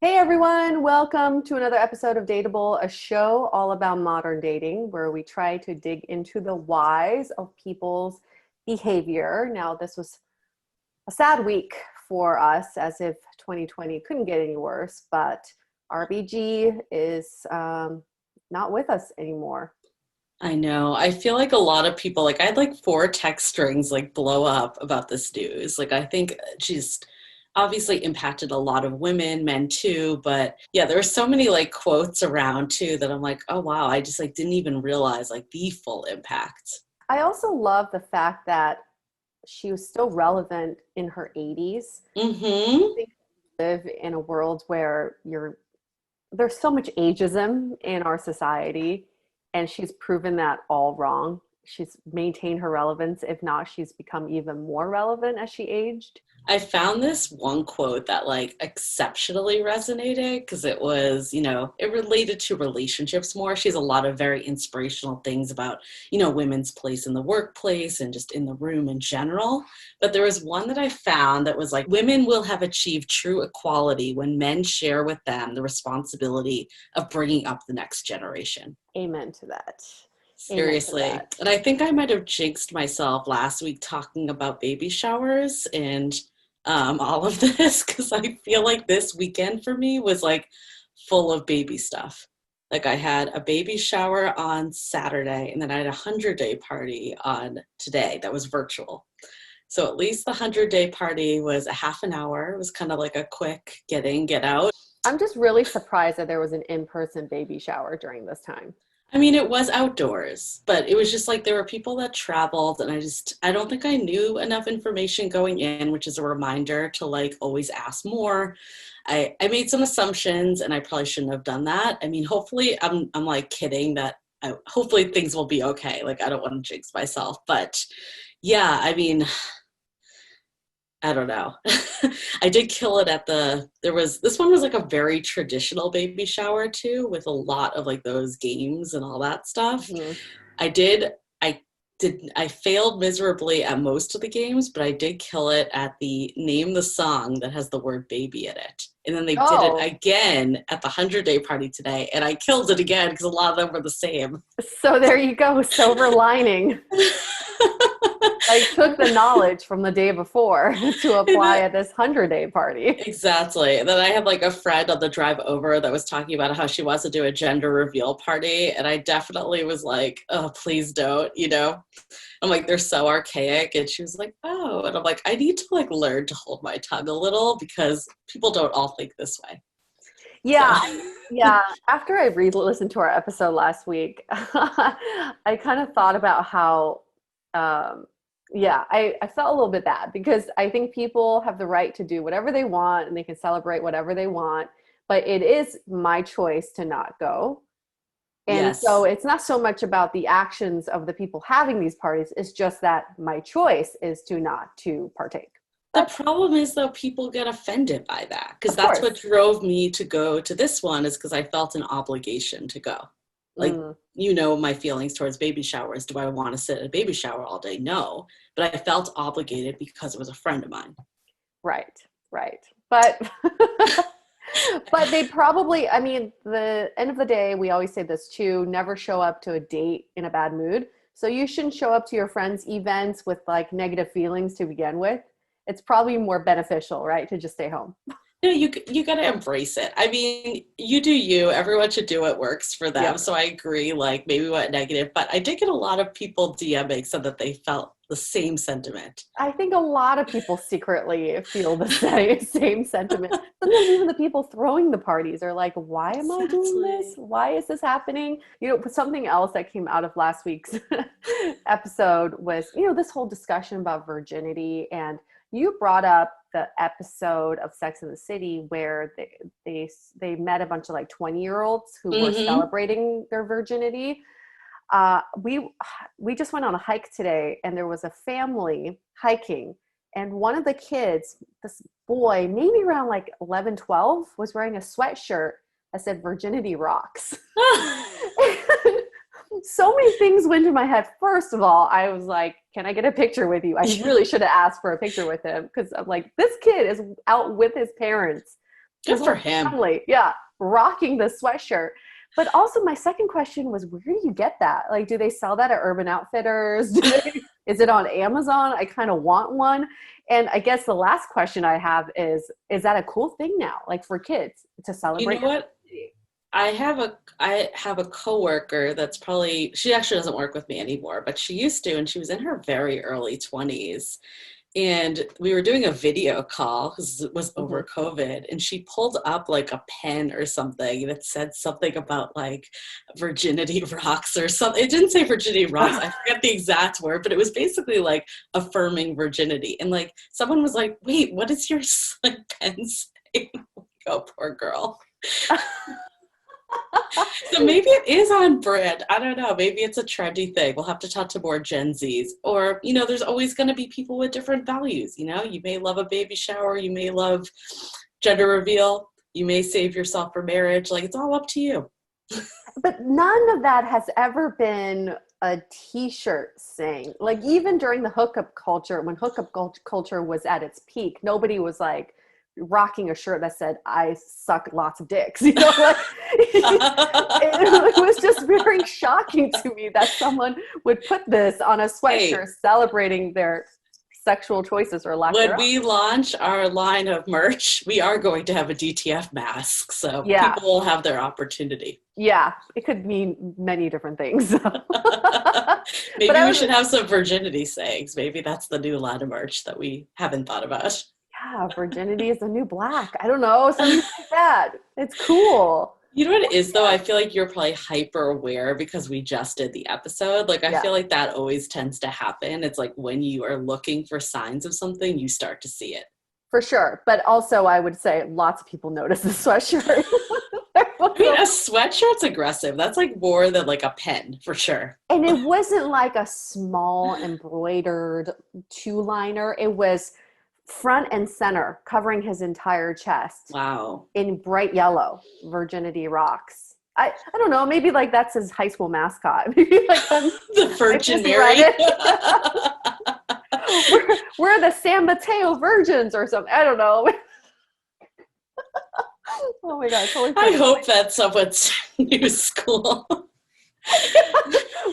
Hey everyone, welcome to another episode of Dateable, a show all about modern dating where we try to dig into the whys of people's behavior. Now, this was a sad week for us, as if 2020 couldn't get any worse, but RBG is not with us anymore. I know. I feel like a lot of people, I had like four text strings blow up about this news. I think she's obviously impacted a lot of women, men too. But yeah, there were so many quotes around too that I'm like, oh wow, I just didn't even realize the full impact. I also love the fact that she was still relevant in her 80s. I Mm-hmm. think we live in a world where there's so much ageism in our society, and she's proven that all wrong. She's maintained her relevance. If not, she's become even more relevant as she aged. I found this one quote that exceptionally resonated because it was, it related to relationships more. She has a lot of very inspirational things about, women's place in the workplace and just in the room in general. But there was one that I found that was women will have achieved true equality when men share with them the responsibility of bringing up the next generation. Amen to that. Amen to Seriously. that. And I think I might have jinxed myself last week talking about baby showers and all of this because I feel like this weekend for me was full of baby stuff. I had a baby shower on Saturday and then I had a 100-day party on today that was virtual. So at least the 100-day party was a half an hour. It was kind of like a quick get in, get out. I'm just really surprised that there was an in-person baby shower during this time. I mean, it was outdoors, but it was just there were people that traveled, and I don't think I knew enough information going in, which is a reminder to always ask more. I made some assumptions, and I probably shouldn't have done that. I mean, hopefully, I'm kidding that hopefully things will be okay. I don't want to jinx myself, but yeah, I mean, I don't know. I did kill it this one was a very traditional baby shower too, with a lot of those games and all that stuff. Mhm. I did, I I failed miserably at most of the games, but I did kill it at the name the song that has the word baby in it. And then they did it Oh, again at the 100-day party today, and I killed it again because a lot of them were the same. so there you go, silver lining. I took the knowledge from the day before to And apply then, at this 100-day party. exactly. And then I had a friend on the drive over that was talking about how she wants to do a gender reveal party. And I definitely was like, oh, please don't. I'm they're so archaic. And she was like, oh. And I'm I need to learn to hold my tongue a little because people don't all think this way. So, Yeah, yeah. After I re-listened to our episode last week, I kind of thought about how, um, yeah, I felt a little bit bad because I think people have the right to do whatever they want and they can celebrate whatever they want, but it is my choice to not go. And so yes. it's not so much about the actions of the people having these parties, it's just that my choice is to not to partake. The That's, problem is, though, people get offended by that because of that's what course. drove me to go to this one is because I felt an obligation to go. Like, Mm. my feelings towards baby showers. Do I want to sit at a baby shower all day? No. But I felt obligated because it was a friend of mine. Right, right. But but they probably, I mean, the end of the day, we always say this too, never show up to a date in a bad mood. So you shouldn't show up to your friends' events with negative feelings to begin with. It's probably more beneficial, right, to just stay home. No, you got to embrace it. I mean, you do you. Everyone should do what works for them. Yep. So I agree, maybe what negative, but I did get a lot of people DMing said that they felt the same sentiment. I think a lot of people secretly feel the same sentiment. Sometimes even the people throwing the parties are like, why am I doing this? Exactly. Why is this happening? Something else that came out of last week's episode was, this whole discussion about virginity. And you brought up the episode of Sex and the City where they met a bunch of 20-year-olds who were Mm-hmm. celebrating their virginity. We just went on a hike today, and there was a family hiking, and one of the kids, this boy, maybe around 11, 12, was wearing a sweatshirt that said "Virginity rocks." So many things went to my head. First of all, I was like, "Can I get a picture with you?" I really should have asked for a picture with him because I'm like, this kid is out with his parents Good for him. Family, yeah, rocking the sweatshirt. But also my second question was, where do you get that? Like, do they sell that at Urban Outfitters? Is it on Amazon? I kind of want one. And I guess the last question I have is that a cool thing now, like for kids to celebrate? You know what? I have a coworker that's probably, she actually doesn't work with me anymore, but she used to, and she was in her very early 20s. And we were doing a video call because it was over COVID, and she pulled up like a pen or something that said something about like virginity rocks or something. It didn't say virginity rocks. I forget the exact word, but it was basically like affirming virginity. And like someone was like, wait, what does your like, pen say? Oh, poor girl. So maybe it is on brand. I don't know. Maybe it's a trendy thing. We'll have to talk to more Gen Zs. Or, you know, there's always going to be people with different values. You know, you may love a baby shower. You may love gender reveal. You may save yourself for marriage. Like, it's all up to you. But none of that has ever been a t-shirt thing. Like, even during the hookup culture, when hookup culture was at its peak, nobody was like rocking a shirt that said, I suck lots of dicks. You know, like, it was just very shocking to me that someone would put this on a sweatshirt celebrating their sexual choices or lack thereof. When we launch our line of merch, we are going to have a DTF mask. So people will have their opportunity. Yeah, it could mean many different things. Maybe we should have some virginity sayings. Maybe that's the new line of merch that we haven't thought about. Yeah, virginity is the new black. I don't know, something like that. It's cool. You know what it is, though? I feel like you're probably hyper aware because we just did the episode. Like, I feel like that always tends to happen. It's like when you are looking for signs of something, you start to see it. For sure. But also, I would say lots of people notice the sweatshirt. I mean, a sweatshirt's aggressive. That's like more than like a pen, for sure. And it wasn't like a small embroidered two-liner. It was front and center, covering his entire chest. Wow. In bright yellow, Virginity rocks. I don't know, maybe like that's his high school mascot. Maybe like the Virgin Mary. we're the San Mateo Virgins or something. I don't know. Oh my God. Totally I hope that's someone's new school.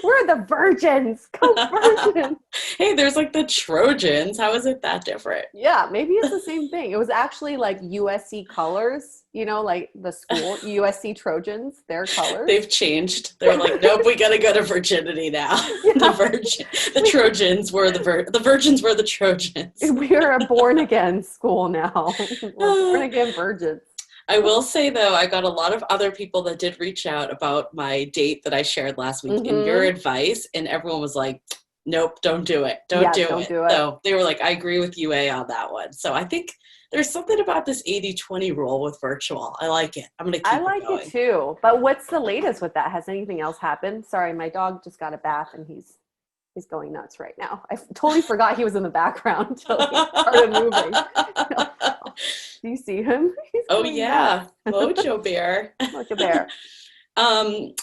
We're the Virgins. Go Virgins. Hey, there's like the Trojans. How is it that different? Yeah, maybe it's the same thing. It was actually like USC colors, you know, like the school, USC Trojans, their colors. They've changed. They're like, nope, we gotta go to Virginity now. Yeah. The Trojans were the Virgins were the Trojans. We are a born again school now. We're born again virgins. I will say, though, I got a lot of other people that did reach out about my date that I shared last week and your advice, and everyone was like, nope, don't do it. Don't do it. So they were like, I agree with Yue on that one. So I think there's something about this 80-20 rule with virtual. I like it. I'm going to keep it going. I like it too. But what's the latest with that? Has anything else happened? Sorry, my dog just got a bath and he's going nuts right now. I totally forgot he was in the background until he started moving. Do you see him? Oh yeah, Mojo Bear. Mojo Bear. Any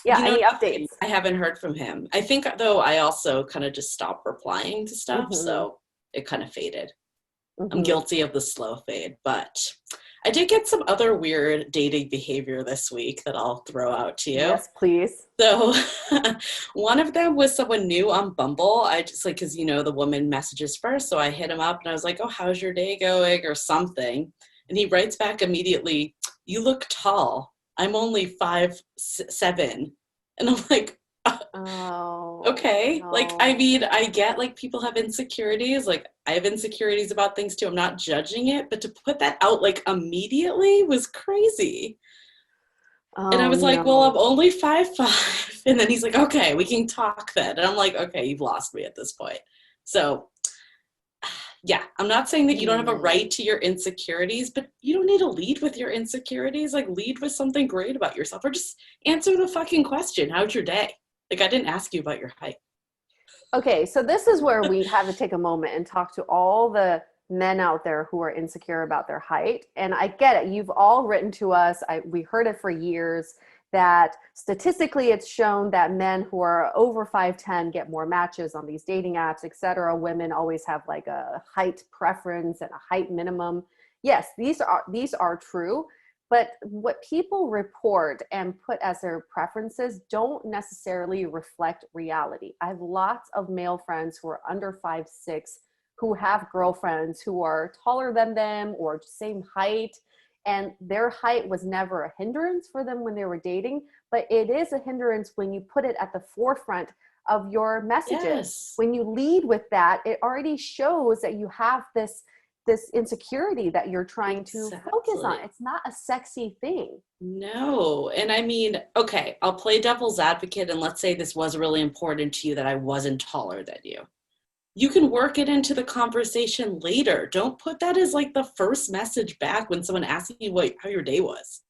updates? I haven't heard from him. I think, though, I also kind of just stopped replying to stuff, so it kind of faded. I'm guilty of the slow fade, but I did get some other weird dating behavior this week that I'll throw out to you. Yes, please. So one of them was someone new on Bumble. I just like, because, you know, the woman messages first. So I hit him up and I was like, oh, how's your day going or something? And he writes back immediately, you look tall. I'm only 5'7". And I'm like, okay. No. Like, I mean, I get like people have insecurities. Like I have insecurities about things too. I'm not judging it, but to put that out like immediately was crazy. And I was like, well, I'm only 5'5". And then he's like, okay, we can talk then. And I'm like, okay, you've lost me at this point. So yeah, I'm not saying that you don't have a right to your insecurities, but you don't need to lead with your insecurities. Like, lead with something great about yourself, or just answer the fucking question. How's your day? Like, I didn't ask you about your height. Okay, so this is where we have to take a moment and talk to all the men out there who are insecure about their height. And I get it. You've all written to us. We heard it for years that statistically it's shown that men who are over 5'10" get more matches on these dating apps, etc. Women always have like a height preference and a height minimum. Yes, these are true. But what people report and put as their preferences don't necessarily reflect reality. I have lots of male friends who are under 5'6", who have girlfriends who are taller than them or same height. And their height was never a hindrance for them when they were dating, but it is a hindrance when you put it at the forefront of your messages. Yes. When you lead with that, it already shows that you have this insecurity that you're trying to focus on. It's not a sexy thing. No. And I mean, okay, I'll play devil's advocate, and let's say this was really important to you that I wasn't taller than you. You can work it into the conversation later. Don't put that as like the first message back when someone asks you how your day was.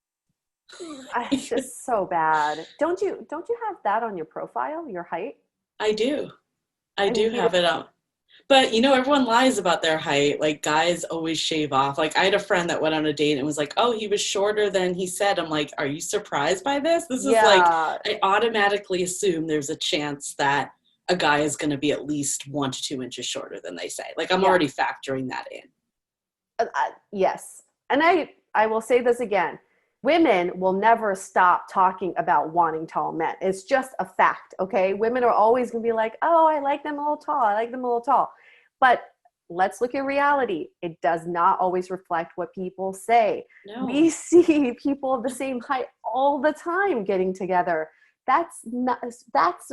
It's just so bad. Don't you have that on your profile, your height? I do. I do have it up. But, everyone lies about their height. Like, guys always shave off. Like, I had a friend that went on a date and was like, oh, he was shorter than he said. I'm like, are you surprised by this? This is like, I automatically assume there's a chance that a guy is going to be at least 1 to 2 inches shorter than they say. Like, I'm already factoring that in. Yes. And I will say this again. Women will never stop talking about wanting tall men. It's just a fact, okay? Women are always going to be like, oh, I like them a little tall. I like them a little tall. But let's look at reality. It does not always reflect what people say. No. We see people of the same height all the time getting together. That's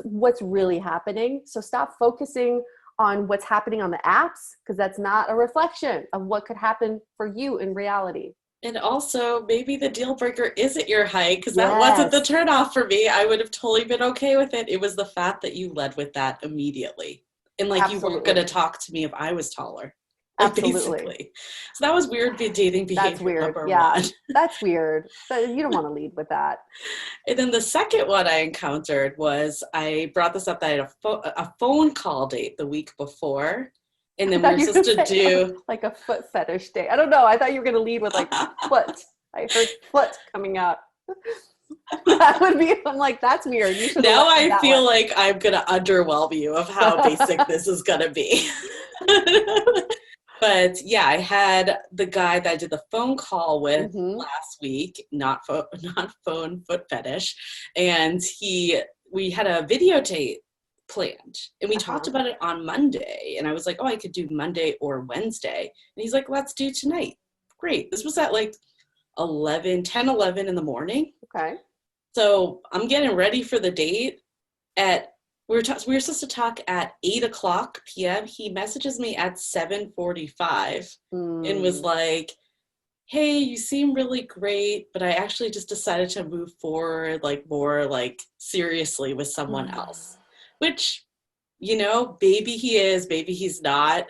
what's really happening. So stop focusing on what's happening on the apps, because that's not a reflection of what could happen for you in reality. And also, maybe the deal breaker isn't your height, because that wasn't the turnoff for me. I would have totally been okay with it. It was the fact that you led with that immediately. And like, you weren't going to talk to me if I was taller. Basically. So that was weird dating behavior. That's weird. Number one. That's weird. But you don't want to lead with that. And then the second one I encountered was, I brought this up that I had a phone call date the week before. And then we were supposed to do like a foot fetish date. I don't know. I thought you were going to lead with like foot. I heard foot coming out. That would be, I'm like, that's weird. Now I feel like I'm going to underwhelm you of how basic this is going to be. But yeah, I had the guy that I did the phone call with last week, not phone foot fetish. And we had a video date planned, and we talked about it on Monday, and I was like, oh, I could do Monday or Wednesday, and he's like, let's do tonight. Great. This was at like 11 in the morning. Okay. So I'm getting ready for the date. We were supposed to talk at 8:00 p.m. He messages me at 7:45 and was like, hey, you seem really great, but I actually just decided to move forward like more like seriously with someone else. Which, maybe he is, maybe he's not.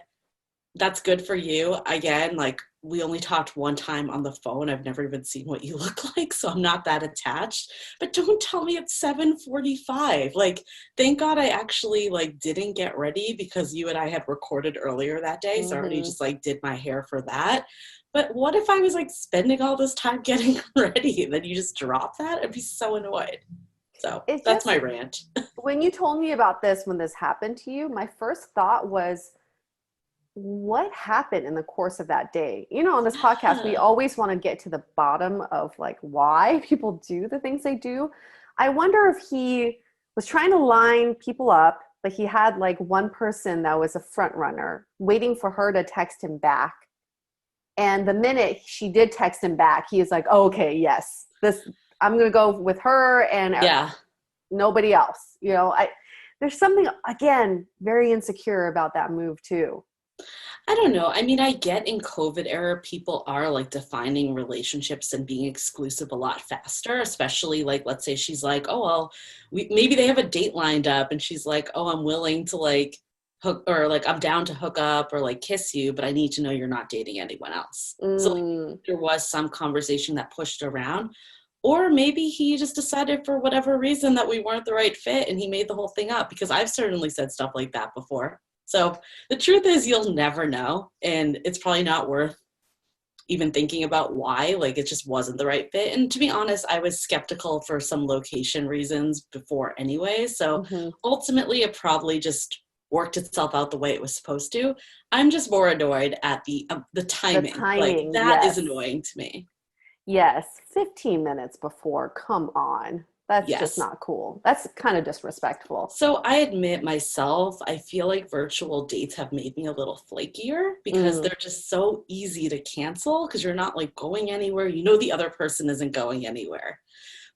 That's good for you. Again, like, we only talked one time on the phone. I've never even seen what you look like, so I'm not that attached. But don't tell me it's 7:45. Like, thank God I actually, like, didn't get ready, because you and I had recorded earlier that day, so I already just, like, did my hair for that. But what if I was, like, spending all this time getting ready, and then you just drop that? I'd be so annoyed. So that's my rant. When you told me about this, when this happened to you, my first thought was, what happened in the course of that day? On this podcast, we always want to get to the bottom of like why people do the things they do. I wonder if he was trying to line people up, but he had like one person that was a front runner waiting for her to text him back. And the minute she did text him back, he is like, oh, okay, yes, I'm going to go with her and nobody else. There's something, again, very insecure about that move too. I don't know. I mean, I get in COVID era, people are like defining relationships and being exclusive a lot faster, especially like, let's say she's like, oh, well, maybe they have a date lined up and she's like, oh, I'm willing to like hook, or like, I'm down to hook up or like kiss you, but I need to know you're not dating anyone else. So like, there was some conversation that pushed around. Or maybe he just decided for whatever reason that we weren't the right fit and he made the whole thing up, because I've certainly said stuff like that before. So the truth is, you'll never know. And it's probably not worth even thinking about why. Like, it just wasn't the right fit. And to be honest, I was skeptical for some location reasons before anyway. So ultimately, it probably just worked itself out the way it was supposed to. I'm just more annoyed at the timing. Like, that is annoying to me. Yes, 15 minutes before. Come on. That's just Yes. not cool. That's kind of disrespectful. So I admit myself, I feel like virtual dates have made me a little flakier because Mm. they're just so easy to cancel because you're not like going anywhere. You know the other person isn't going anywhere.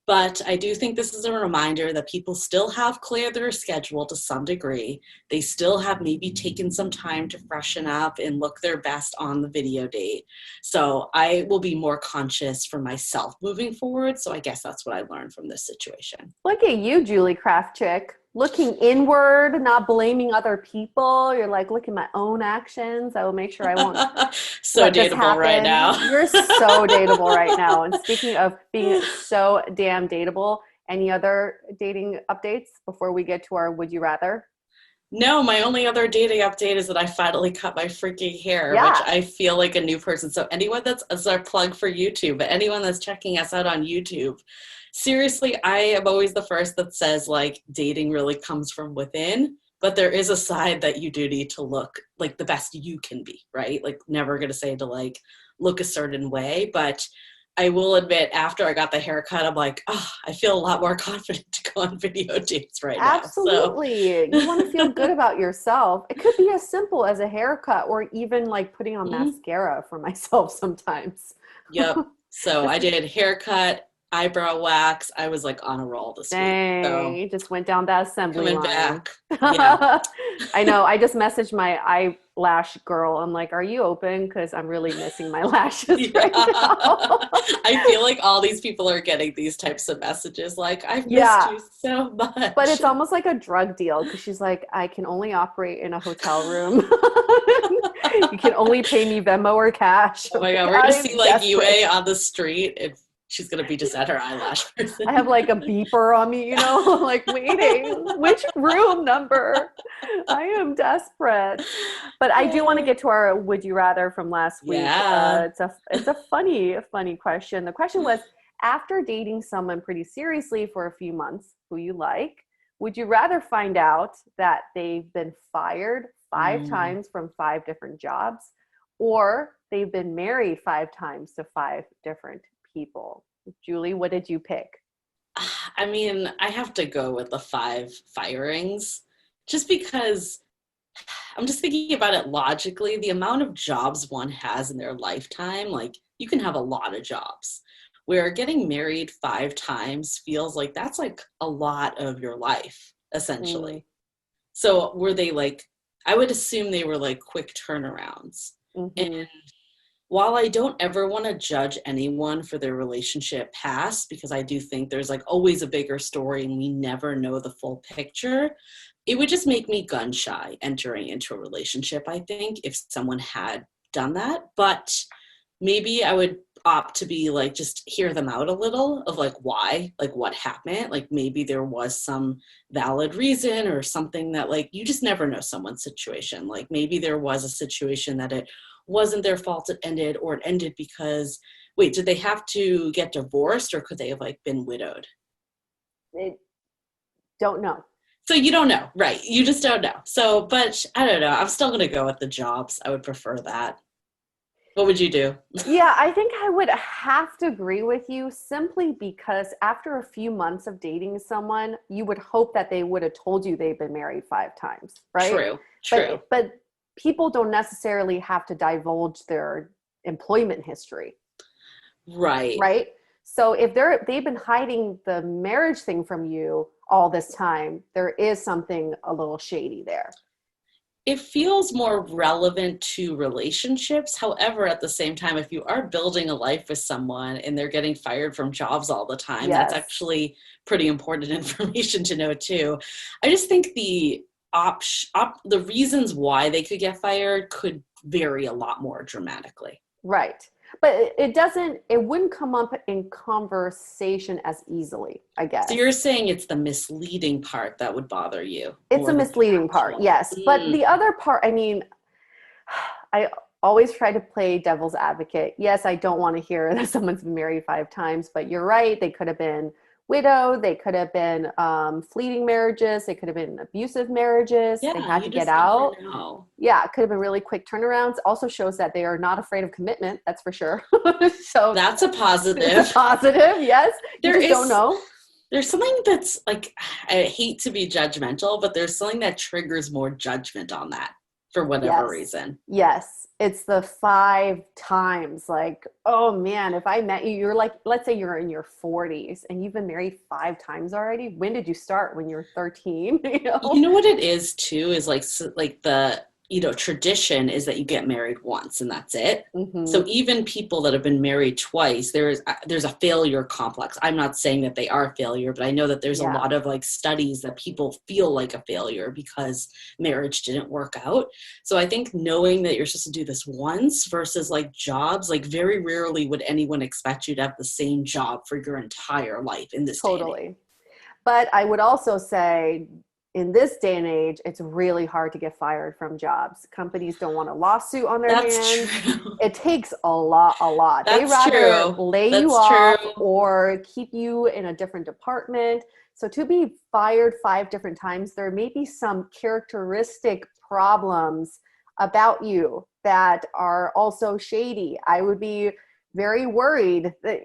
But I do think this is a reminder that people still have cleared their schedule to some degree. They still have maybe taken some time to freshen up and look their best on the video date. So I will be more conscious for myself moving forward. So I guess that's what I learned from this situation. Look at you, Julie Craft Chick, looking inward, not blaming other people. You're like, look at my own actions. I will make sure I won't So let this dateable right happen. now. You're so dateable right now. And speaking of being so damn dateable, any other dating updates before we get to our would you rather? No, my only other dating update is that I finally cut my freaking hair, which Yeah. I feel like a new person. So anyone that's our plug for YouTube, but anyone that's checking us out on YouTube, seriously, I am always the first that says like dating really comes from within, but there is a side that you do need to look like the best you can be, right? Like never gonna say to like look a certain way, but I will admit after I got the haircut, I'm like, oh, I feel a lot more confident to go on video dates right now. So Absolutely. You want to feel good about yourself. It could be as simple as a haircut or even like putting on mhm. mascara for myself sometimes. Yep. So Just I did haircut, eyebrow wax. I was like on a roll this week. dang, So you just went down that assembly coming line. back. Yeah. I know. I just messaged my eyelash girl. I'm like, are you open? Because I'm really missing my lashes Yeah. right now. I feel like all these people are getting these types of messages like, I've missed Yeah. you so But much. it's almost like a drug deal because she's like, I can only operate in a hotel room. You can only pay me Venmo or cash. Oh I'm my like, God. We're going to see I'm like Yue desperate. on the street and she's going to be just at her eyelash I person. have like a beeper on me, like waiting. Which room number? I am desperate. But I do want to get to our would you rather from last week. Yeah. It's a funny question. The question was, after dating someone pretty seriously for a few months who you like, would you rather find out that they've been fired five Mm. times from five different jobs, or they've been married five times to five different people? Julie, what did you pick? I mean, I have to go with the five firings just because I'm just thinking about it logically. The amount of jobs one has in their lifetime, like you can have a lot of jobs. Where getting married five times feels like that's like a lot of your life, Mm, essentially. So were they like, I would assume they were like quick turnarounds. And mm-hmm. while I don't ever want to judge anyone for their relationship past, because I do think there's like always a bigger story and we never know the full picture, it would just make me gun shy entering into a relationship, I think, if someone had done that. But maybe I would opt to be like, just hear them out a little of like why, like what happened. Like maybe there was some valid reason or something that like you just never know someone's situation. Like maybe there was a situation that it wasn't their fault it ended, or it ended because wait, did they have to get divorced or could they have like been widowed? It, don't know. So you don't know, right? You just don't know. So, but I don't know. I'm still gonna go with the jobs. I would prefer that. What would you do? Yeah, I think I would have to agree with you simply because after a few months of dating someone, you would hope that they would have told you they've been married five times, right? True, true. But people don't necessarily have to divulge their employment history, Right. right? So if they've been hiding the marriage thing from you all this time, there is something a little shady there. It feels more relevant to relationships. However, at the same time, if you are building a life with someone and they're getting fired from jobs all the time, that's Yes. actually pretty important information to know too. I just think the reasons why they could get fired could vary a lot more dramatically. Right. But it wouldn't come up in conversation as easily, I So you're guess. saying it's the misleading part that would bother you It's a more than the misleading part, actual. yes. But the other part, I mean, I always try to play devil's advocate. Yes, I don't want to hear that someone's been married five times, but you're right. They could have been widowed. They could have been fleeting marriages. They could have been abusive marriages. They Yeah, had you to get just never out. know. Yeah, it could have been really quick turnarounds. Also shows that they are not afraid of commitment. That's for sure. So That's a it's a positive. positive. Yes. You There just don't is know. there's something that's like, I hate to be judgmental, but there's something that triggers more judgment on that for whatever Yes. reason. Yes. It's the 5 times. Like, oh man, if I met you, you're like, let's say you're in your 40s and you've been married 5 times already. When did you start? When you were 13? You You know? know what it is too, is like like the, tradition is that you get married once and that's it. Hmm. So even people that have been married twice, there's a failure complex. I'm not saying that they are a failure, but I know that there's a Yeah. lot of like studies that people feel like a failure because marriage didn't work out. So I think knowing that you're supposed to do this once versus like jobs, like very rarely would anyone expect you to have the same job for your entire life in this day and age. Totally. But I would also say in this day and age, it's really hard to get fired from jobs. Companies don't want a lawsuit on their That's hands. true. It takes a lot, a lot. They That's rather true. lay you That's off true. or keep you in a different department. So to be fired 5 different times, there may be some characteristic problems about you that are also shady. I would be very worried that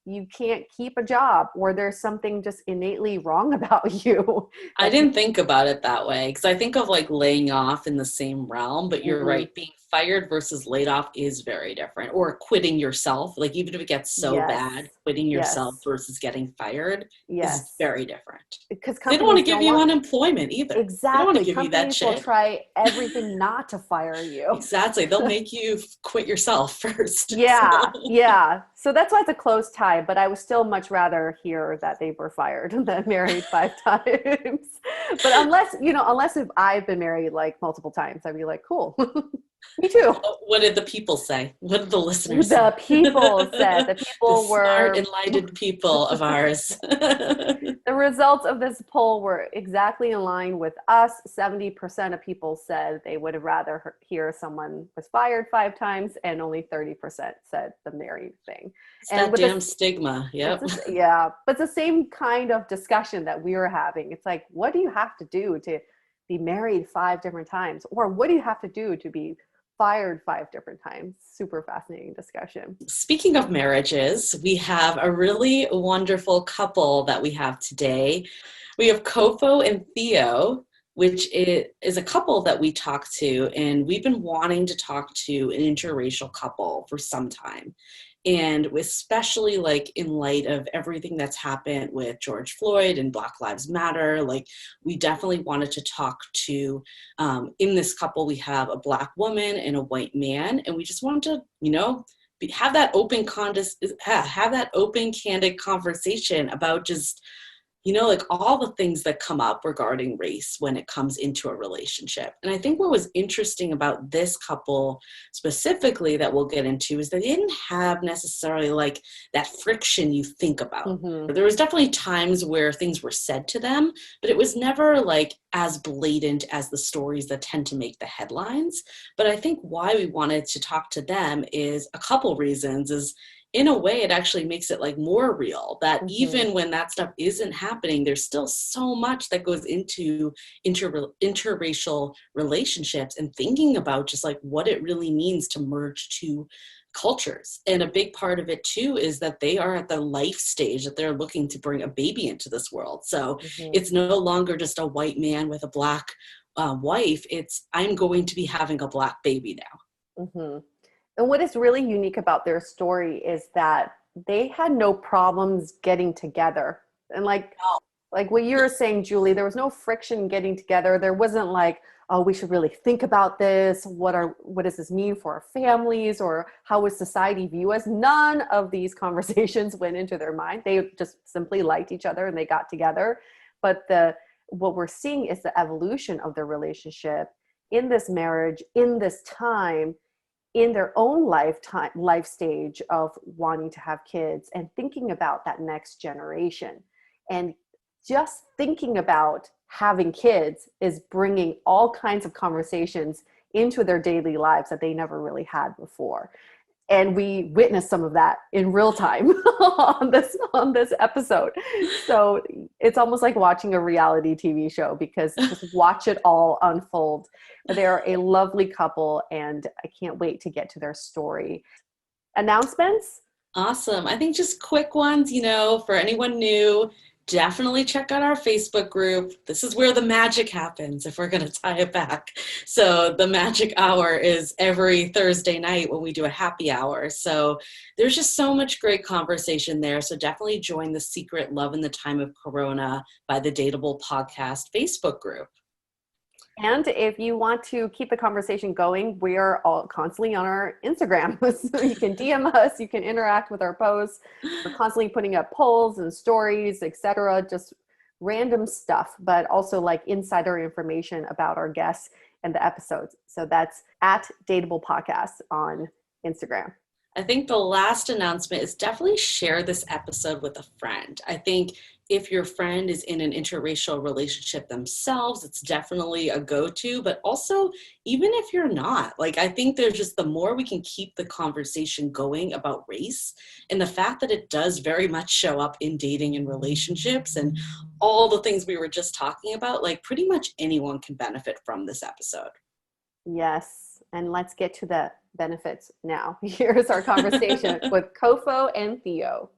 you can't keep a job or there's something just innately wrong about you. I That didn't think about it that way because I think of like laying off in the same realm, but you're mhm. right. Being fired versus laid off is very different. Or quitting yourself, like even if it gets so Yes. bad, quitting yourself Yes. versus getting fired is Yes. very different. Because They don't want companies to give don't you want. unemployment either. They don't want to Exactly. give you that Companies will shit. try everything not to fire you. Exactly. They'll make you quit yourself first. Yeah, So. yeah. So that's why it's a close tie, but I would still much rather hear that they were fired than married 5 times. But unless if I've been married like multiple times, I'd be like, cool. Me too. What did the people say? What did the listeners say? The people said the The people smart, were enlightened people of ours. the results of this poll were exactly in line with us. 70% of people said they would have rather hear someone was fired 5 times, and only 30% said the married thing. It's And that with damn this, stigma. Yep. yeah, but it's the same kind of discussion that we were having. It's like, what do you have to do to be married 5 different times, or what do you have to do to be fired 5 different times? Super fascinating discussion. Speaking of marriages, we have a really wonderful couple that we have today. We have Kofo and Theo, which is a couple that we talk to, and we've been wanting to talk to an interracial couple for some time. And especially like in light of everything that's happened with George Floyd and Black Lives Matter, like we definitely wanted to talk to, in this couple, we have a Black woman and a white man, and we just wanted to, have that have that open, candid conversation about just like all the things that come up regarding race when it comes into a relationship. And I think what was interesting about this couple specifically that we'll get into is that they didn't have necessarily like that friction you think about. Mm-hmm. There was definitely times where things were said to them, but it was never like as blatant as the stories that tend to make the headlines. But I think why we wanted to talk to them is a couple reasons. Is in a way, it actually makes it like more real that Mm-hmm. even when that stuff isn't happening, there's still so much that goes into interracial relationships and thinking about just like what it really means to merge two cultures. And a big part of it too is that they are at the life stage that they're looking to bring a baby into this world. So Mm-hmm. it's no longer just a white man with a Black wife. It's I'm going to be having a Black baby now. Mm-hmm. And what is really unique about their story is that they had no problems getting together. And like what you were saying, Julie, there was no friction getting together. There wasn't like, oh, we should really think about this. What does this mean for our families, or how would society view us? None of these conversations went into their mind. They just simply liked each other and they got together. But what we're seeing is the evolution of their relationship in this marriage, in this time, in their own life stage of wanting to have kids and thinking about that next generation. And just thinking about having kids is bringing all kinds of conversations into their daily lives that they never really had before. And we witnessed some of that in real time on this episode. So it's almost like watching a reality TV show, because just watch it all unfold. They're a lovely couple, and I can't wait to get to their story. Announcements? Awesome. I think just quick ones, for anyone new, definitely check out our Facebook group. This is where the magic happens, if we're going to tie it back. So the magic hour is every Thursday night when we do a happy hour. So there's just so much great conversation there. So definitely join the Secret Love in the Time of Corona by the Dateable Podcast Facebook group. And if you want to keep the conversation going, we are all constantly on our Instagram. So you can DM us, you can interact with our posts. We're constantly putting up polls and stories, etc. Just random stuff, but also like insider information about our guests and the episodes. So that's at Dateable Podcast on Instagram. I think the last announcement is definitely share this episode with a friend. I think if your friend is in an interracial relationship themselves, it's definitely a go-to, but also even if you're not, I think there's just the more we can keep the conversation going about race, and the fact that it does very much show up in dating and relationships and all the things we were just talking about, pretty much anyone can benefit from this episode. Yes. And let's get to the benefits now. Here's our conversation with Kofo and Theo.